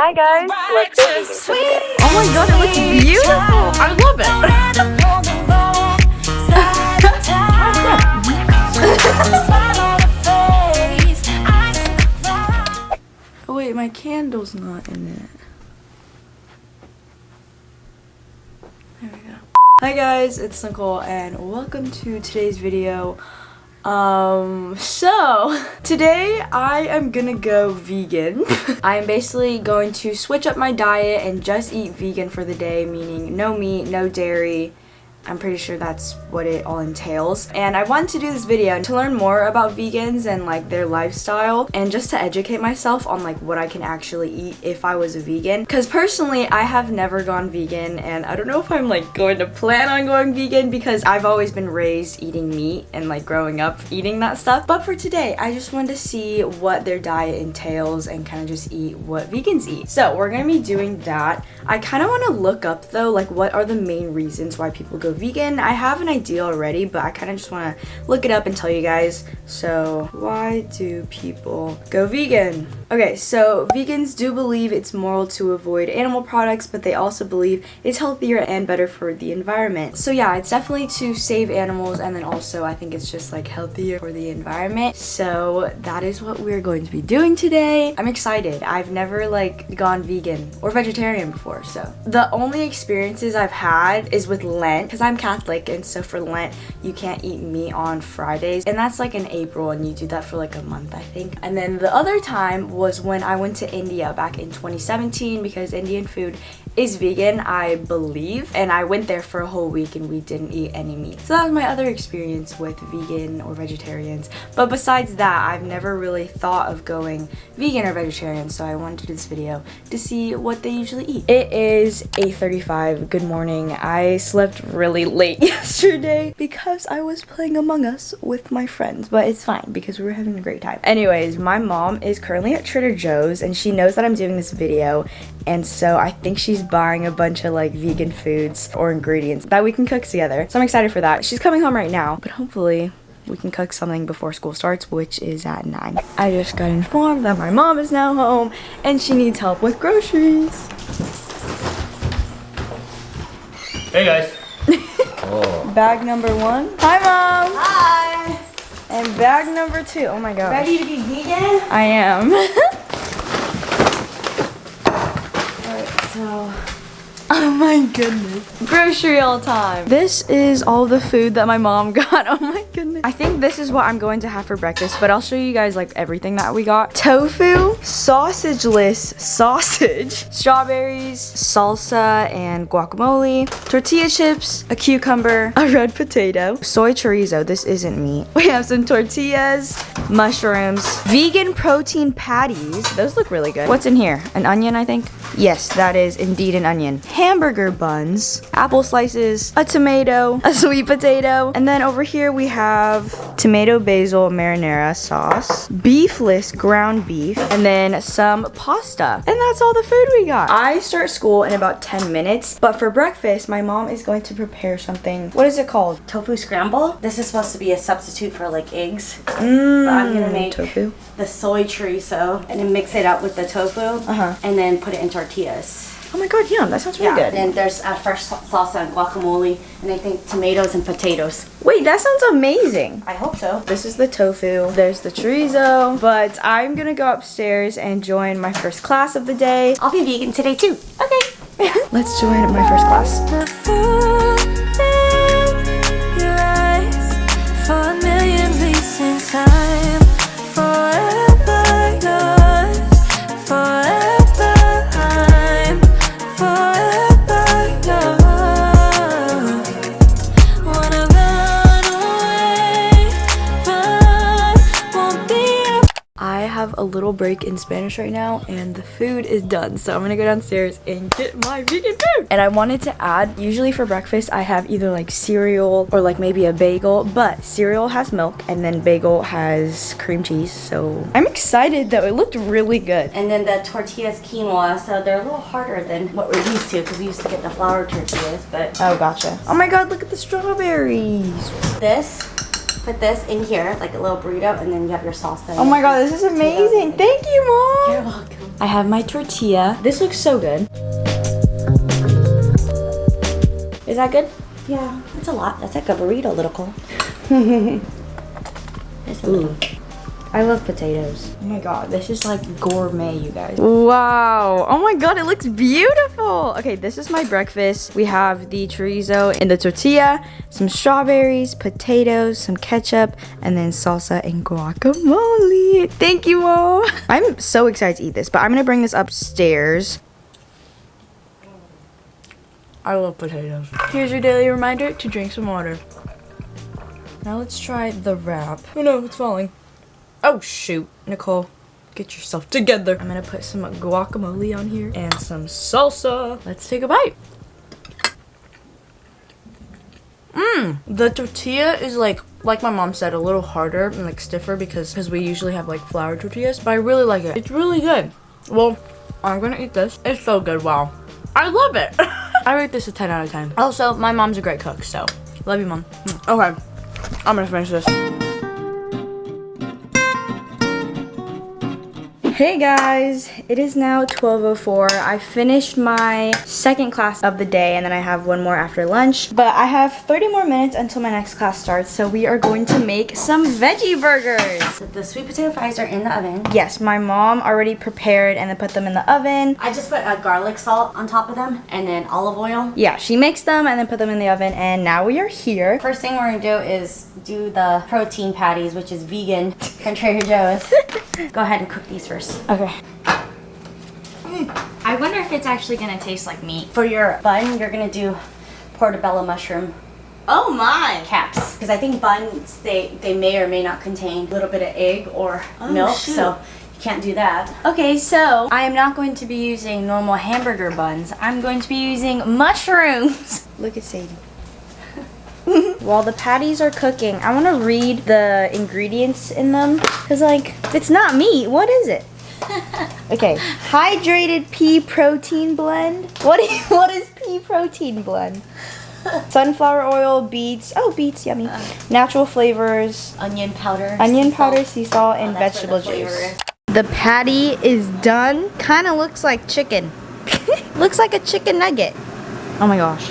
Hi guys, let's go vegan for the day. Oh my god, it looks beautiful! I love it! Oh wait, my candle's not in it. There we go. Hi guys, it's Nicole and welcome to today's video. So today I am gonna go vegan. I'm basically going to switch up my diet and just eat vegan for the day, meaning no meat, no dairy. I'm pretty sure that's what it all entails. And I wanted to do this video to learn more about vegans and like their lifestyle and just to educate myself on like what I can actually eat if I was a vegan. Because personally, I have never gone vegan and I don't know if I'm like going to plan on going vegan because I've always been raised eating meat and like growing up eating that stuff. But for today, I just wanted to see what their diet entails and kind of just eat what vegans eat. So we're gonna be doing that. I kind of want to look up though, like what are the main reasons why people go vegan. I have an idea already, but I kind of just want to look it up and tell you guys. So why do people go vegan? Okay, so vegans do believe it's moral to avoid animal products, but they also believe it's healthier and better for the environment. So yeah, it's definitely to save animals, and then also I think it's just like healthier for the environment. So that is what we're going to be doing today. I'm excited. I've never like gone vegan or vegetarian before, so the only experiences I've had is with Lent, because I'm Catholic, and so for Lent you can't eat meat on Fridays, and that's like in April, and you do that for like a month I think. And then the other time was when I went to India back in 2017, because Indian food is vegan, I believe, and I went there for a whole week and we didn't eat any meat. So that was my other experience with vegan or vegetarians. But besides that, I've never really thought of going vegan or vegetarian, so I wanted to do this video to see what they usually eat. It is 8:35. Good morning. I slept really late yesterday because I was playing Among Us with my friends, but it's fine because we were having a great time. Anyways, my mom is currently at Trader Joe's and she knows that I'm doing this video, and so I think she's buying a bunch of like vegan foods or ingredients that we can cook together. So I'm excited for that. She's coming home right now, but hopefully we can cook something before school starts, which is at 9. I just got informed that my mom is now home and she needs help with groceries. Hey guys. Bag number 1. Hi mom. Hi! And bag number 2. Oh my gosh. Ready to be vegan? I am. So, Oh my goodness. Grocery all time. This is all the food that my mom got. Oh my goodness. I think this is what I'm going to have for breakfast, but I'll show you guys like everything that we got. Tofu, sausageless sausage, strawberries, salsa and guacamole, tortilla chips, a cucumber, a red potato, soy chorizo. This isn't meat. We have some tortillas, mushrooms, vegan protein patties. Those look really good. What's in here? An onion, I think? Yes, that is indeed an onion. Hamburger buns, apple slices, a tomato, a sweet potato, and then over here we have tomato basil marinara sauce, beefless ground beef, and then some pasta. And that's all the food we got. I start school in about 10 minutes, but for breakfast, my mom is going to prepare something. What is it called? tofu scramble. This is supposed to be a substitute for like eggs. But I'm gonna make tofu. the soy chorizo and then mix it up with the tofu and then put it in tortillas. Oh my god, yum, that sounds really good. And then there's fresh salsa and guacamole, and I think tomatoes and potatoes. Wait, that sounds amazing. I hope so. This is the tofu, there's the chorizo, but I'm gonna go upstairs and join my first class of the day. I'll be vegan today too. Okay. Let's join my first class. The fool in your eyes for a million reasons. I'm forever yours, forever I'm forever yours. Wanna run away, but won't be. I have a little break in Spanish right now and the food is done, so I'm gonna go downstairs and get my vegan food. And I wanted to add, usually for breakfast I have either like cereal or like maybe a bagel, but cereal has milk and then bagel has cream cheese, so I'm excited though. It looked really good. And then the tortillas quinoa, so they're a little harder than what we're used to because we used to get the flour tortillas, but Oh, gotcha. Oh my god, look at the strawberries. this, put this in here like a little burrito, and then you have your salsa. Oh my god, this is amazing. Thank you, Mom. You're welcome. I have my tortilla. This looks so good. Is that good? Yeah, that's a lot. That's like a burrito, little Cole. It's a little. I love potatoes. Oh my god, this is like gourmet, you guys. Wow. Oh my god, it looks beautiful. Okay, this is my breakfast. We have the chorizo in the tortilla, some strawberries, potatoes, some ketchup, and then salsa and guacamole. Thank you, Mom. I'm so excited to eat this, but I'm gonna bring this upstairs. I love potatoes. Here's your daily reminder to drink some water. Now let's try the wrap. Oh no, it's falling. Oh shoot, Nicole, get yourself together. I'm gonna put some guacamole on here and some salsa. Let's take a bite. The tortilla is like my mom said, a little harder and like stiffer because we usually have like flour tortillas, but I really like it. It's really good. Well, I'm gonna eat this. It's so good, wow. I love it. I rate this a 10 out of 10. Also, my mom's a great cook, so love you, Mom. Okay, I'm gonna finish this. Hey guys, it is now 12:04. I finished my second class of the day and then I have one more after lunch. But I have 30 more minutes until my next class starts, so we are going to make some veggie burgers. The sweet potato fries are in the oven. Yes, my mom already prepared and then put them in the oven. I just put a garlic salt on top of them and then olive oil. Yeah, she mixed them and then put them in the oven, and now we are here. First thing we're gonna do is do the protein patties, which is vegan from Trader Joe's. Go ahead and cook these first. Okay. I wonder if it's actually gonna taste like meat. For your bun, you're gonna do portobello mushroom Oh my! caps. Because I think buns, they may or may not contain a little bit of egg or milk, shoot. so you can't do that. Okay, so I am not going to be using normal hamburger buns. I'm going to be using mushrooms. Look at Sadie. While the patties are cooking, I want to read the ingredients in them. Because, like, it's not meat. What is it? Okay. Hydrated pea protein blend. What is pea protein blend? Sunflower oil, beets. Oh, beets, yummy. Natural flavors. Onion powder. Onion sea powder, salt. sea salt, and That's where vegetable the flavor juice. is. The patty is done. Kind of looks like chicken. Looks like a chicken nugget. Oh my gosh.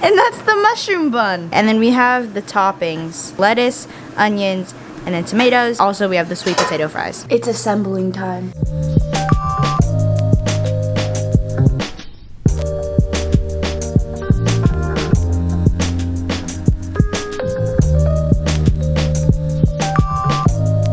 And that's the mushroom bun. And then we have the toppings. Lettuce, onions, and then tomatoes. Also, we have the sweet potato fries. It's assembling time.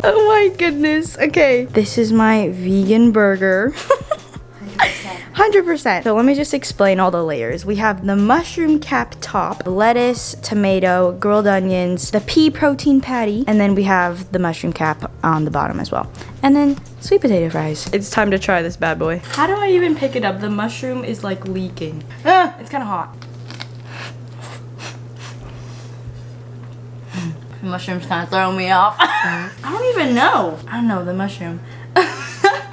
Oh my goodness. Okay. This is my vegan burger. 100%. So let me just explain all the layers. We have the mushroom cap top, lettuce, tomato, grilled onions, the pea protein patty, and then we have the mushroom cap on the bottom as well. And then sweet potato fries. It's time to try this bad boy. How do I even pick it up? The mushroom is like leaking. It's kind of hot. The mushroom's kind of throwing me off. I don't even know. I don't know, the mushroom.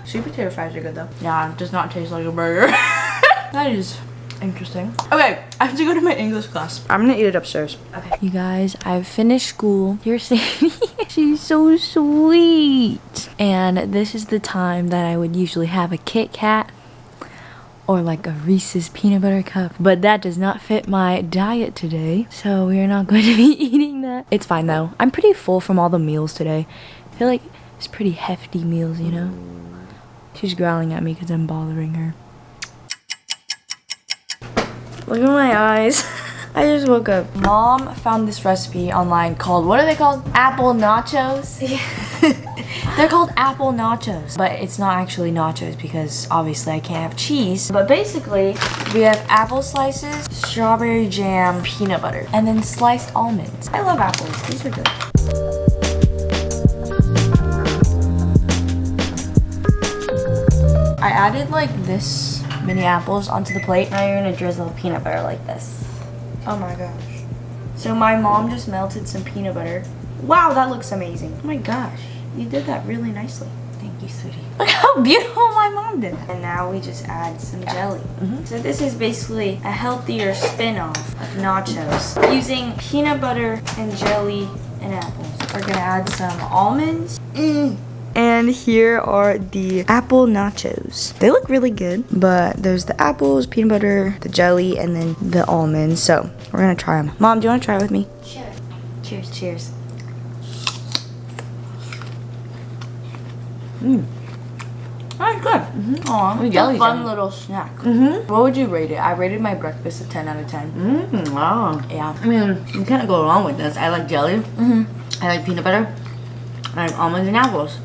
Sweet potato fries are good though. Yeah, it does not taste like a burger. That is interesting. Okay, I have to go to my English class. I'm gonna eat it upstairs. Okay. You guys, I've finished school. You're saying she's so sweet. And this is the time that I would usually have a Kit Kat or like a Reese's peanut butter cup, but that does not fit my diet today, so we are not going to be eating that. It's fine though. I'm pretty full from all the meals today. I feel like it's pretty hefty meals, you know? She's growling at me because I'm bothering her. Look at my eyes. I just woke up. Mom found this recipe online called, what are they called? Apple nachos? They're called apple nachos, but it's not actually nachos because obviously I can't have cheese. But basically, we have apple slices, strawberry jam, peanut butter, and then sliced almonds. I love apples. These are good. I added like this many apples onto the plate. Now you're gonna drizzle peanut butter like this. Oh my gosh. So my mom just melted some peanut butter. Wow, that looks amazing. Oh my gosh, you did that really nicely. Thank you, sweetie. Look how beautiful my mom did that. And now we just add some jelly. So this is basically a healthier spin-off of nachos. Using peanut butter and jelly and apples. We're gonna add some almonds. And here are the apple nachos. They look really good, but there's the apples, peanut butter, the jelly, and then the almonds. So we're gonna try them. Mom, do you wanna try with me? Sure. Cheers. Cheers. That's good. Aw, it's a jelly's fun yummy. little snack. Mm-hmm. What would you rate it? I rated my breakfast a 10 out of 10. Wow. Yeah. I mean, you can't go wrong with this. I like jelly. I like peanut butter. I like almonds and apples.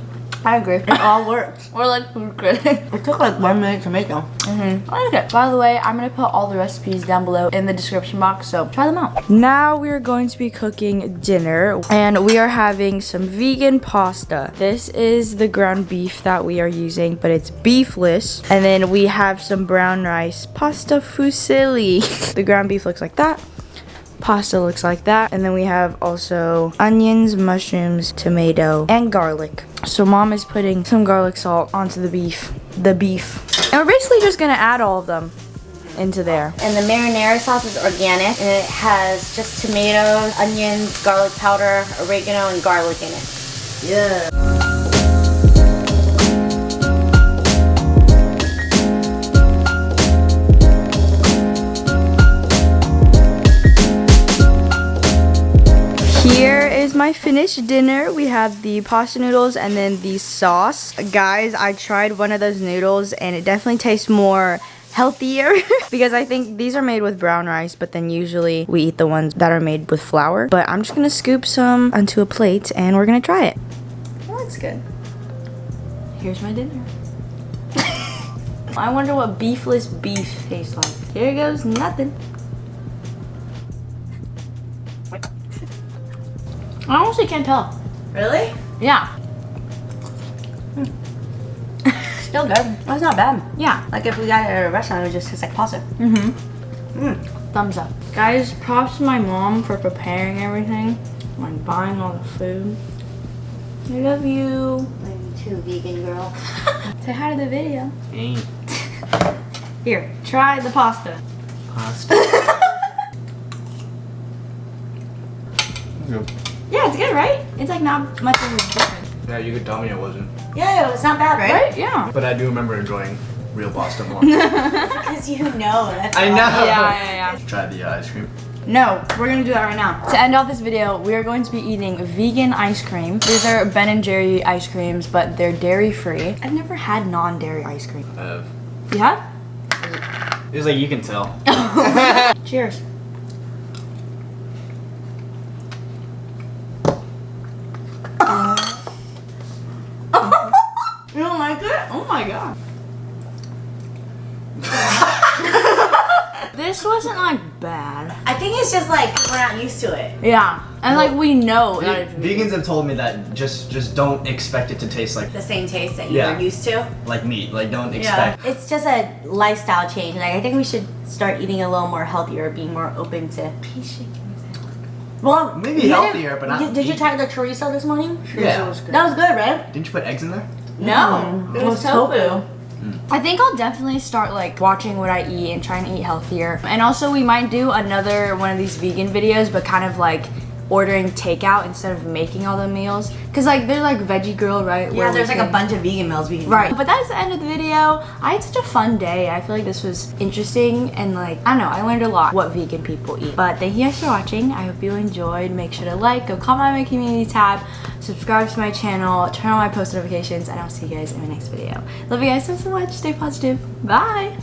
I agree. It all works. We're like food critics. It took like 1 minute to make them. I like it. By the way, I'm gonna put all the recipes down below in the description box, so try them out. Now we are going to be cooking dinner, and we are having some vegan pasta. This is the ground beef that we are using, but it's beefless. And then we have some brown rice pasta fusilli. The ground beef looks like that. Pasta looks like that, and then we have also onions, mushrooms, tomato, and garlic. So mom is putting some garlic salt onto the beef, and we're basically just gonna add all of them into there. And the marinara sauce is organic, and it has just tomatoes, onions, garlic powder, oregano, and garlic in it. Yeah. Here is my finished dinner. We have the pasta noodles and then the sauce. Guys, I tried one of those noodles and it definitely tastes more healthier because I think these are made with brown rice, but then usually we eat the ones that are made with flour. But I'm just gonna scoop some onto a plate and we're gonna try it. That looks good. Here's my dinner. I wonder what beefless beef tastes like. Here goes nothing. I honestly can't tell. Really? Yeah. Still good. That's not bad. Yeah. Like if we got it at a restaurant, it would just taste like pasta. Thumbs up. Guys, props to my mom for preparing everything. Like buying all the food. I love you. Love you too, vegan girl. Say hi to the video. Hey, Here, try the pasta. pasta. Yep. Yeah, it's good, right? It's like not much of a difference. Yeah, you could tell me it wasn't. Yeah, it's not bad, right? Right? Yeah. But I do remember enjoying real pasta more. Because you know that's I know. Yeah. Try the ice cream. No, we're gonna do that right now. To end off this video, we are going to be eating vegan ice cream. These are Ben & Jerry ice creams, but they're dairy-free. I've never had non-dairy ice cream. You have? It's like you can tell. Cheers. You don't like it? Oh my god. This wasn't like bad. I think it's just like we're not used to it. Yeah. And like we know that it's Vegans have told me that just don't expect it to taste like The same taste that you Yeah. were used to. meat. Like don't expect. It's just a lifestyle change. Like I think we should start eating a little more healthier, being more open to. Well, Maybe you didn't- healthier, but not Did you vegan. try the chorizo this morning? Yeah. That was good, right? Didn't you put eggs in there? No, it was tofu. I think I'll definitely start like watching what I eat and trying to eat healthier. And also we might do another one of these vegan videos, but kind of like ordering takeout instead of making all the meals. Cause like there's like Veggie Girl, right? Yeah, there's like a bunch of vegan meals we can Right, do. but that's the end of the video. I had such a fun day. I feel like this was interesting and like, I don't know, I learned a lot what vegan people eat. But thank you guys for watching. I hope you enjoyed. Make sure to like, go comment on my community tab, subscribe to my channel, turn on my post notifications, and I'll see you guys in my next video. Love you guys so much. Stay positive. Bye.